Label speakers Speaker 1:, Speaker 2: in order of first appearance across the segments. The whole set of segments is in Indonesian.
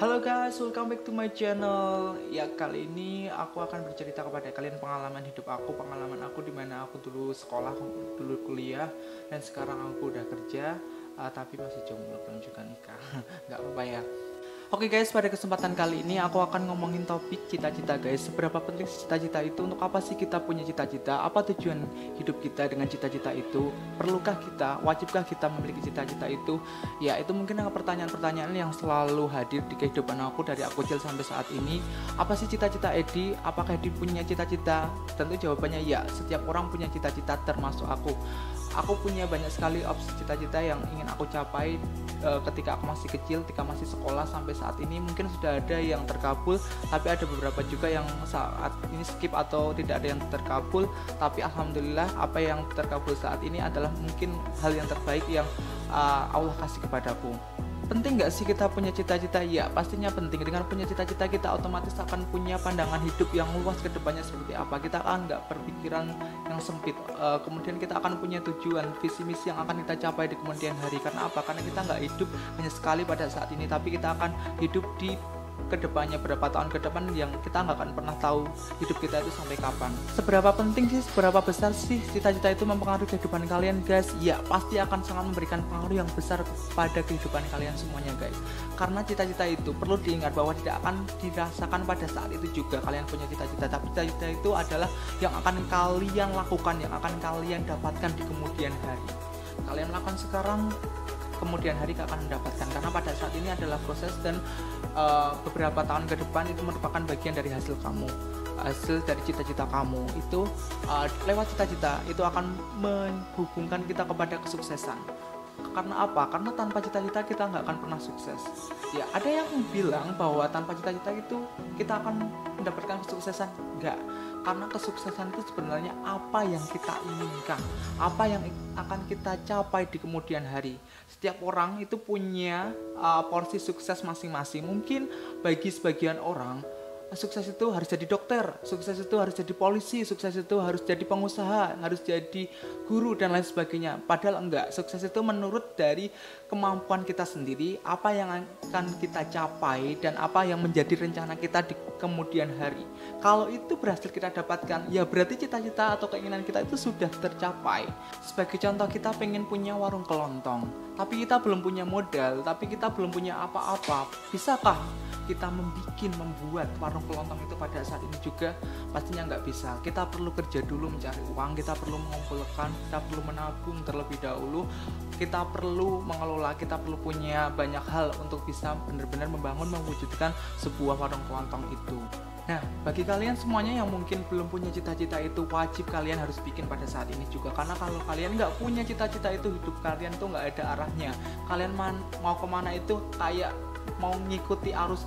Speaker 1: Halo guys, welcome back to my channel. Ya, kali ini aku akan bercerita kepada kalian pengalaman hidup aku, pengalaman aku di mana aku dulu sekolah, dulu kuliah, dan sekarang aku udah kerja, tapi masih jomblo, belum juga nikah. Nggak apa-apa ya. Oke guys, pada kesempatan kali ini aku akan ngomongin topik cita-cita guys. Seberapa penting cita-cita itu? Untuk apa sih kita punya cita-cita? Apa tujuan hidup kita dengan cita-cita itu? Perlukah kita? Wajibkah kita memiliki cita-cita itu? Ya, itu mungkin pertanyaan-pertanyaan yang selalu hadir di kehidupan aku dari aku kecil sampai saat ini. Apa sih cita-cita Edi? Apakah Edi punya cita-cita? Tentu jawabannya ya, setiap orang punya cita-cita termasuk aku. Aku punya banyak sekali opsi cita-cita yang ingin aku capai ketika aku masih kecil, ketika masih sekolah sampai saat ini. Mungkin sudah ada yang terkabul, tapi ada beberapa juga yang saat ini skip atau tidak ada yang terkabul. Tapi alhamdulillah apa yang terkabul saat ini adalah mungkin hal yang terbaik yang Allah kasih kepadaku. Penting gak sih kita punya cita-cita? Ya, pastinya penting. Dengan punya cita-cita kita otomatis akan punya pandangan hidup yang luas ke depannya seperti apa. Kita akan gak berpikiran yang sempit. Kemudian kita akan punya tujuan, visi misi yang akan kita capai di kemudian hari. Karena apa? Karena kita gak hidup hanya sekali pada saat ini, tapi kita akan hidup di kedepannya, berapa tahun ke depan yang kita nggak akan pernah tahu hidup kita itu sampai kapan. Seberapa penting sih, seberapa besar sih cita-cita itu mempengaruhi kehidupan kalian guys? Ya, pasti akan sangat memberikan pengaruh yang besar pada kehidupan kalian semuanya guys. Karena cita-cita itu perlu diingat bahwa tidak akan dirasakan pada saat itu juga kalian punya cita-cita, tapi cita-cita itu adalah yang akan kalian lakukan, yang akan kalian dapatkan di kemudian hari. Kalian lakukan sekarang, kemudian hari akan mendapatkan, karena pada saat ini adalah proses dan beberapa tahun ke depan itu merupakan bagian dari hasil kamu, hasil dari cita-cita kamu itu. Lewat cita-cita itu akan menghubungkan kita kepada kesuksesan. Karena apa? Karena tanpa cita-cita kita nggak akan pernah sukses. Ya, ada yang bilang bahwa tanpa cita-cita itu kita akan mendapatkan kesuksesan. Enggak. Karena kesuksesan itu sebenarnya apa yang kita inginkan, apa yang akan kita capai di kemudian hari. Setiap orang itu punya porsi sukses masing-masing. Mungkin bagi sebagian orang sukses itu harus jadi dokter, sukses itu harus jadi polisi, sukses itu harus jadi pengusaha, harus jadi guru dan lain sebagainya. Padahal enggak, sukses itu menurut dari kemampuan kita sendiri, apa yang akan kita capai dan apa yang menjadi rencana kita di kemudian hari. Kalau itu berhasil kita dapatkan, ya berarti cita-cita atau keinginan kita itu sudah tercapai. Sebagai contoh, kita pengen punya warung kelontong, tapi kita belum punya modal, tapi kita belum punya apa-apa. Bisakah kita membuat warung kelontong itu pada saat ini juga? Pastinya nggak bisa. Kita perlu kerja dulu mencari uang, kita perlu mengumpulkan, kita perlu menabung terlebih dahulu, kita perlu mengelola, kita perlu punya banyak hal untuk bisa benar-benar membangun, mewujudkan sebuah warung kelontong itu. Nah, bagi kalian semuanya yang mungkin belum punya cita-cita itu, wajib kalian harus bikin pada saat ini juga. Karena kalau kalian nggak punya cita-cita itu, hidup kalian tuh nggak ada arahnya. Kalian mau kemana itu kayak mau ngikuti arus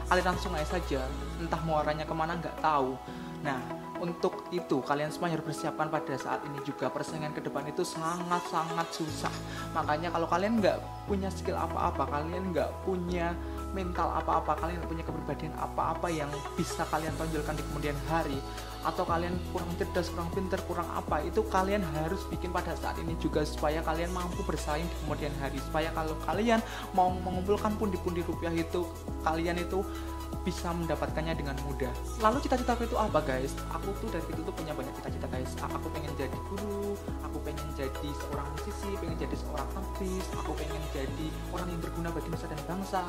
Speaker 1: aliran sungai saja, entah mau arahnya kemana nggak tahu. Nah, untuk itu kalian semua harus bersiapkan pada saat ini juga. Persaingan ke depan itu sangat-sangat susah. Makanya kalau kalian nggak punya skill apa-apa, kalian nggak punya mental apa-apa, kalian nggak punya kepribadian apa-apa yang bisa kalian tonjolkan di kemudian hari, atau kalian kurang cerdas, kurang pintar, kurang apa, itu kalian harus bikin pada saat ini juga supaya kalian mampu bersaing di kemudian hari. Supaya kalau kalian mau mengumpulkan pundi-pundi rupiah itu, kalian itu bisa mendapatkannya dengan mudah. Lalu cita-citaku itu apa guys? Aku tuh dari kecil tuh punya banyak cita-cita guys. Aku pengen jadi guru, aku pengen jadi seorang musisi, pengen jadi seorang artis, aku pengen jadi orang yang berguna bagi nusa dan bangsa,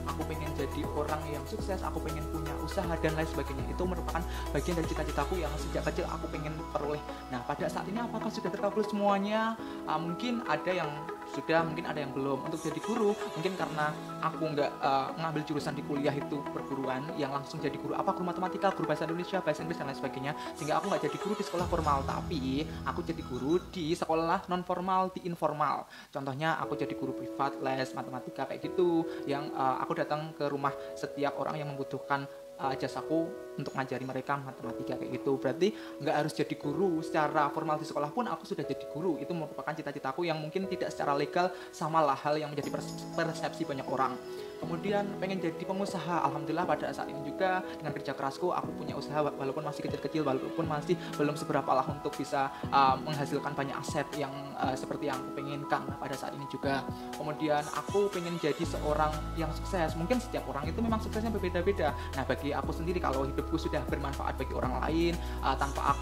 Speaker 1: aku pengen jadi orang yang sukses, aku pengen punya usaha dan lain sebagainya. Itu merupakan bagian dari cita-citaku yang sejak kecil aku pengen peroleh. Nah, pada saat ini apakah sudah terkabul semuanya? Mungkin ada yang sudah, mungkin ada yang belum. Untuk jadi guru, mungkin karena aku nggak ngambil jurusan di kuliah itu perguruan yang langsung jadi guru, apa guru matematika, guru bahasa Indonesia, bahasa Inggris dan lain sebagainya, sehingga aku nggak jadi guru di sekolah formal, tapi aku jadi guru di sekolah non formal, di informal. Contohnya aku jadi guru privat les matematika kayak gitu, yang aku datang ke rumah setiap orang yang membutuhkan jasaku untuk ngajari mereka matematika kayak gitu. Berarti nggak harus jadi guru secara formal di sekolah pun aku sudah jadi guru. Itu merupakan cita-citaku yang mungkin tidak secara legal, samalah hal yang menjadi persepsi banyak orang. Kemudian pengen jadi pengusaha, alhamdulillah pada saat ini juga dengan kerja kerasku aku punya usaha walaupun masih kecil-kecil, walaupun masih belum seberapa lah untuk bisa menghasilkan banyak aset yang seperti yang aku penginkan pada saat ini juga. Kemudian aku pengen jadi seorang yang sukses. Mungkin setiap orang itu memang suksesnya berbeda-beda. Nah bagi aku sendiri, kalau hidupku sudah bermanfaat bagi orang lain, tanpa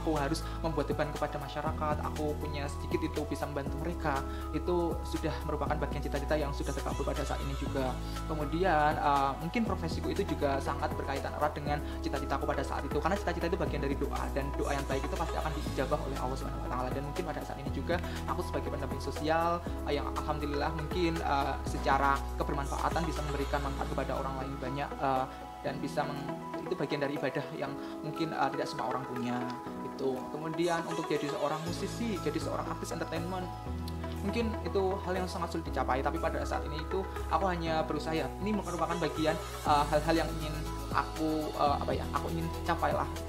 Speaker 1: aku harus membuat beban kepada masyarakat, aku punya sedikit itu bisa membantu mereka, itu sudah merupakan bagian cita-cita yang sudah terkabul pada saat ini juga. Kemudian mungkin profesiku itu juga sangat berkaitan erat dengan cita-citaku pada saat itu, karena cita-cita itu bagian dari doa, dan doa yang baik itu pasti akan dijabah oleh Allah Subhanahu wa taala. Dan mungkin pada saat ini juga aku sebagai pendamping sosial yang alhamdulillah mungkin secara kebermanfaatan bisa memberikan manfaat kepada orang lain banyak, dan bisa itu bagian dari ibadah yang mungkin tidak semua orang punya itu. Kemudian untuk jadi seorang musisi, jadi seorang artis entertainment, mungkin itu hal yang sangat sulit dicapai, tapi pada saat ini itu aku hanya berusaha, ya ini merupakan bagian hal-hal yang ingin aku aku ingin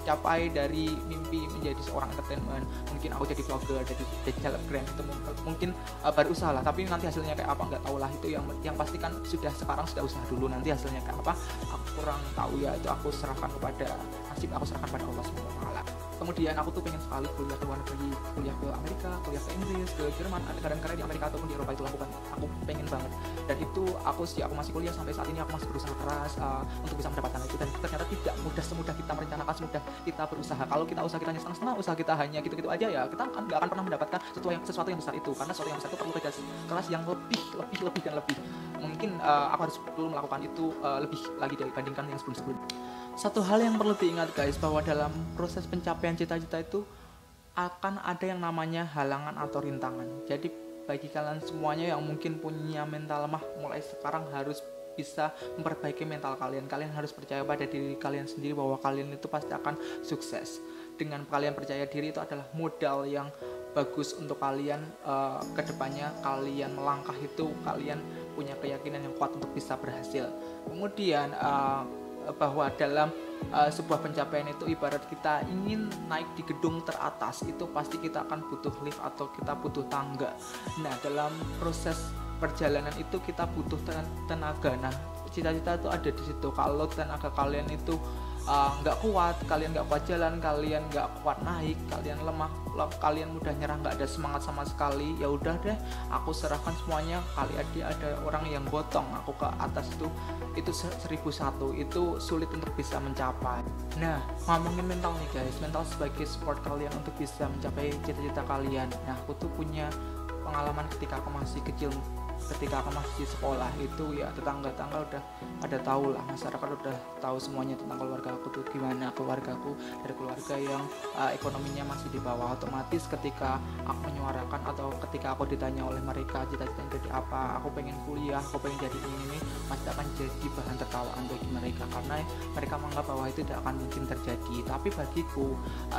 Speaker 1: capai dari mimpi menjadi seorang entertainment. Mungkin aku jadi vlogger, jadi selebgram, itu mungkin baru usaha lah, tapi nanti hasilnya kayak apa nggak tahu lah. Itu yang pasti kan sekarang sudah usaha dulu, nanti hasilnya kayak apa aku kurang tahu ya, itu aku serahkan kepada nasib, aku serahkan pada Allah Subhanahu wa taala. Kemudian aku tuh pengen sekali kuliah ke luar negeri, kuliah ke Amerika, kuliah ke Inggris, ke Jerman, negara-negara di Amerika ataupun di Eropa itu lakukan. Aku pengen banget. Dan itu aku masih kuliah sampai saat ini, aku masih berusaha keras untuk bisa mendapatkan itu. Dan ternyata tidak semudah kita merencanakan, semudah kita berusaha. Kalau kita usaha kitanya setengah-setengah, usaha kita hanya gitu-gitu aja, ya kita nggak akan pernah mendapatkan sesuatu yang besar itu. Karena sesuatu yang besar itu perlu kerja keras yang lebih dan lebih. Mungkin aku harus perlu melakukan itu lebih lagi dibandingkan yang sebelum-sebelumnya. Satu hal yang perlu diingat guys, bahwa dalam proses pencapaian cita-cita itu akan ada yang namanya halangan atau rintangan. Jadi bagi kalian semuanya yang mungkin punya mental lemah, mulai sekarang harus bisa memperbaiki mental kalian. Kalian harus percaya pada diri kalian sendiri bahwa kalian itu pasti akan sukses. Dengan kalian percaya diri, itu adalah modal yang bagus untuk kalian kedepannya. Kalian melangkah itu, kalian punya keyakinan yang kuat untuk bisa berhasil. Kemudian bahwa dalam sebuah pencapaian itu ibarat kita ingin naik di gedung teratas, itu pasti kita akan butuh lift atau kita butuh tangga. Nah dalam proses perjalanan itu kita butuh tenaga. Nah cita-cita itu ada di situ. Kalau tenaga kalian itu nggak kuat, kalian nggak kuat jalan, kalian nggak kuat naik, kalian lemah, kalian mudah nyerah, nggak ada semangat sama sekali, ya udah deh aku serahkan semuanya, kali ada orang yang gotong aku ke atas, itu 1001, itu sulit untuk bisa mencapai. Nah ngomongin mental nih guys, mental sebagai support kalian untuk bisa mencapai cita-cita kalian. Nah aku tuh punya pengalaman ketika aku masih kecil, ketika aku masih sekolah itu, ya tetangga-tetangga udah pada tahu lah, masyarakat udah tahu semuanya tentang keluarga aku tuh gimana. Keluargaku dari keluarga yang ekonominya masih di bawah. Otomatis ketika aku menyuarakan atau ketika aku ditanya oleh mereka cita-citanya jadi apa, aku pengen kuliah, aku pengen jadi ini, pasti akan jadi bahan tertawaan bagi mereka, karena mereka menganggap bahwa itu tidak akan mungkin terjadi. Tapi bagiku,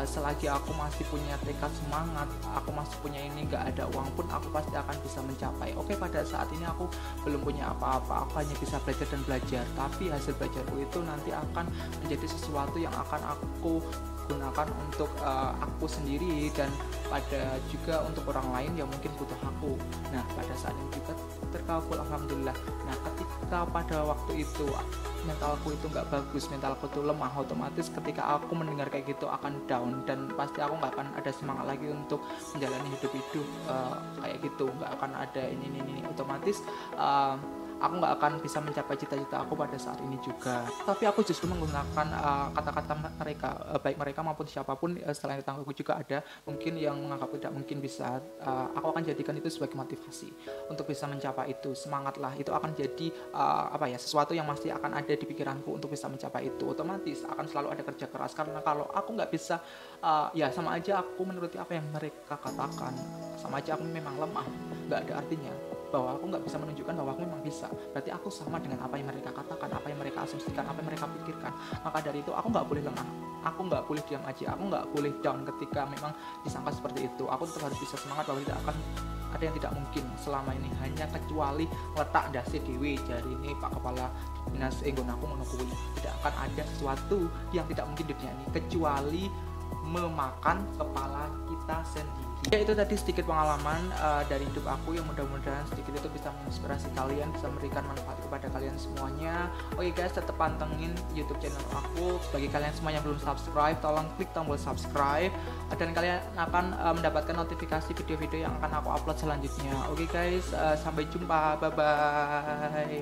Speaker 1: selagi aku masih punya tekad semangat, aku masih punya ini, gak ada uang pun aku pasti akan bisa mencapai. Oke, pada saat ini aku belum punya apa-apa, aku hanya bisa belajar dan belajar, tapi hasil belajarku itu nanti akan menjadi sesuatu yang akan aku gunakan untuk aku sendiri dan pada juga untuk orang lain yang mungkin butuh aku. Nah pada saat ini juga terkabul alhamdulillah. Nah ketika pada waktu itu mentalku itu nggak bagus, mentalku itu lemah, otomatis ketika aku mendengar kayak gitu akan down, dan pasti aku nggak akan ada semangat lagi untuk menjalani hidup kayak gitu, nggak akan ada ini otomatis aku nggak akan bisa mencapai cita-cita aku pada saat ini juga. Tapi aku justru menggunakan kata-kata mereka, baik mereka maupun siapapun, selain tetanggaku juga ada mungkin yang menganggap tidak mungkin bisa, aku akan jadikan itu sebagai motivasi untuk bisa mencapai itu. Semangatlah, itu akan jadi sesuatu yang masih akan ada di pikiranku untuk bisa mencapai itu. Otomatis akan selalu ada kerja keras, karena kalau aku nggak bisa, ya sama aja aku menuruti apa yang mereka katakan, sama aja aku memang lemah, nggak ada artinya bahwa aku nggak bisa menunjukkan bahwa aku memang bisa. Berarti aku sama dengan apa yang mereka katakan, apa yang mereka asumsikan, apa yang mereka pikirkan. Maka dari itu aku nggak boleh lengah, aku nggak boleh diam aja, aku nggak boleh down ketika memang disangka seperti itu. Aku tetap harus bisa semangat bahwa tidak akan ada yang tidak mungkin selama ini, hanya kecuali letak dasi dewi jadi ini Pak Kepala Dinas Enggon aku ngono kuwi. Tidak akan ada sesuatu yang tidak mungkin di dunia ini kecuali memakan kepala kita sendiri. Ya, itu tadi sedikit pengalaman dari hidup aku yang mudah-mudahan sedikit itu bisa menginspirasi kalian, bisa memberikan manfaat kepada kalian semuanya. Oke guys, tetap pantengin YouTube channel aku. Bagi kalian semua yang belum subscribe, tolong klik tombol subscribe dan kalian akan mendapatkan notifikasi video-video yang akan aku upload selanjutnya. Oke guys, sampai jumpa, bye bye.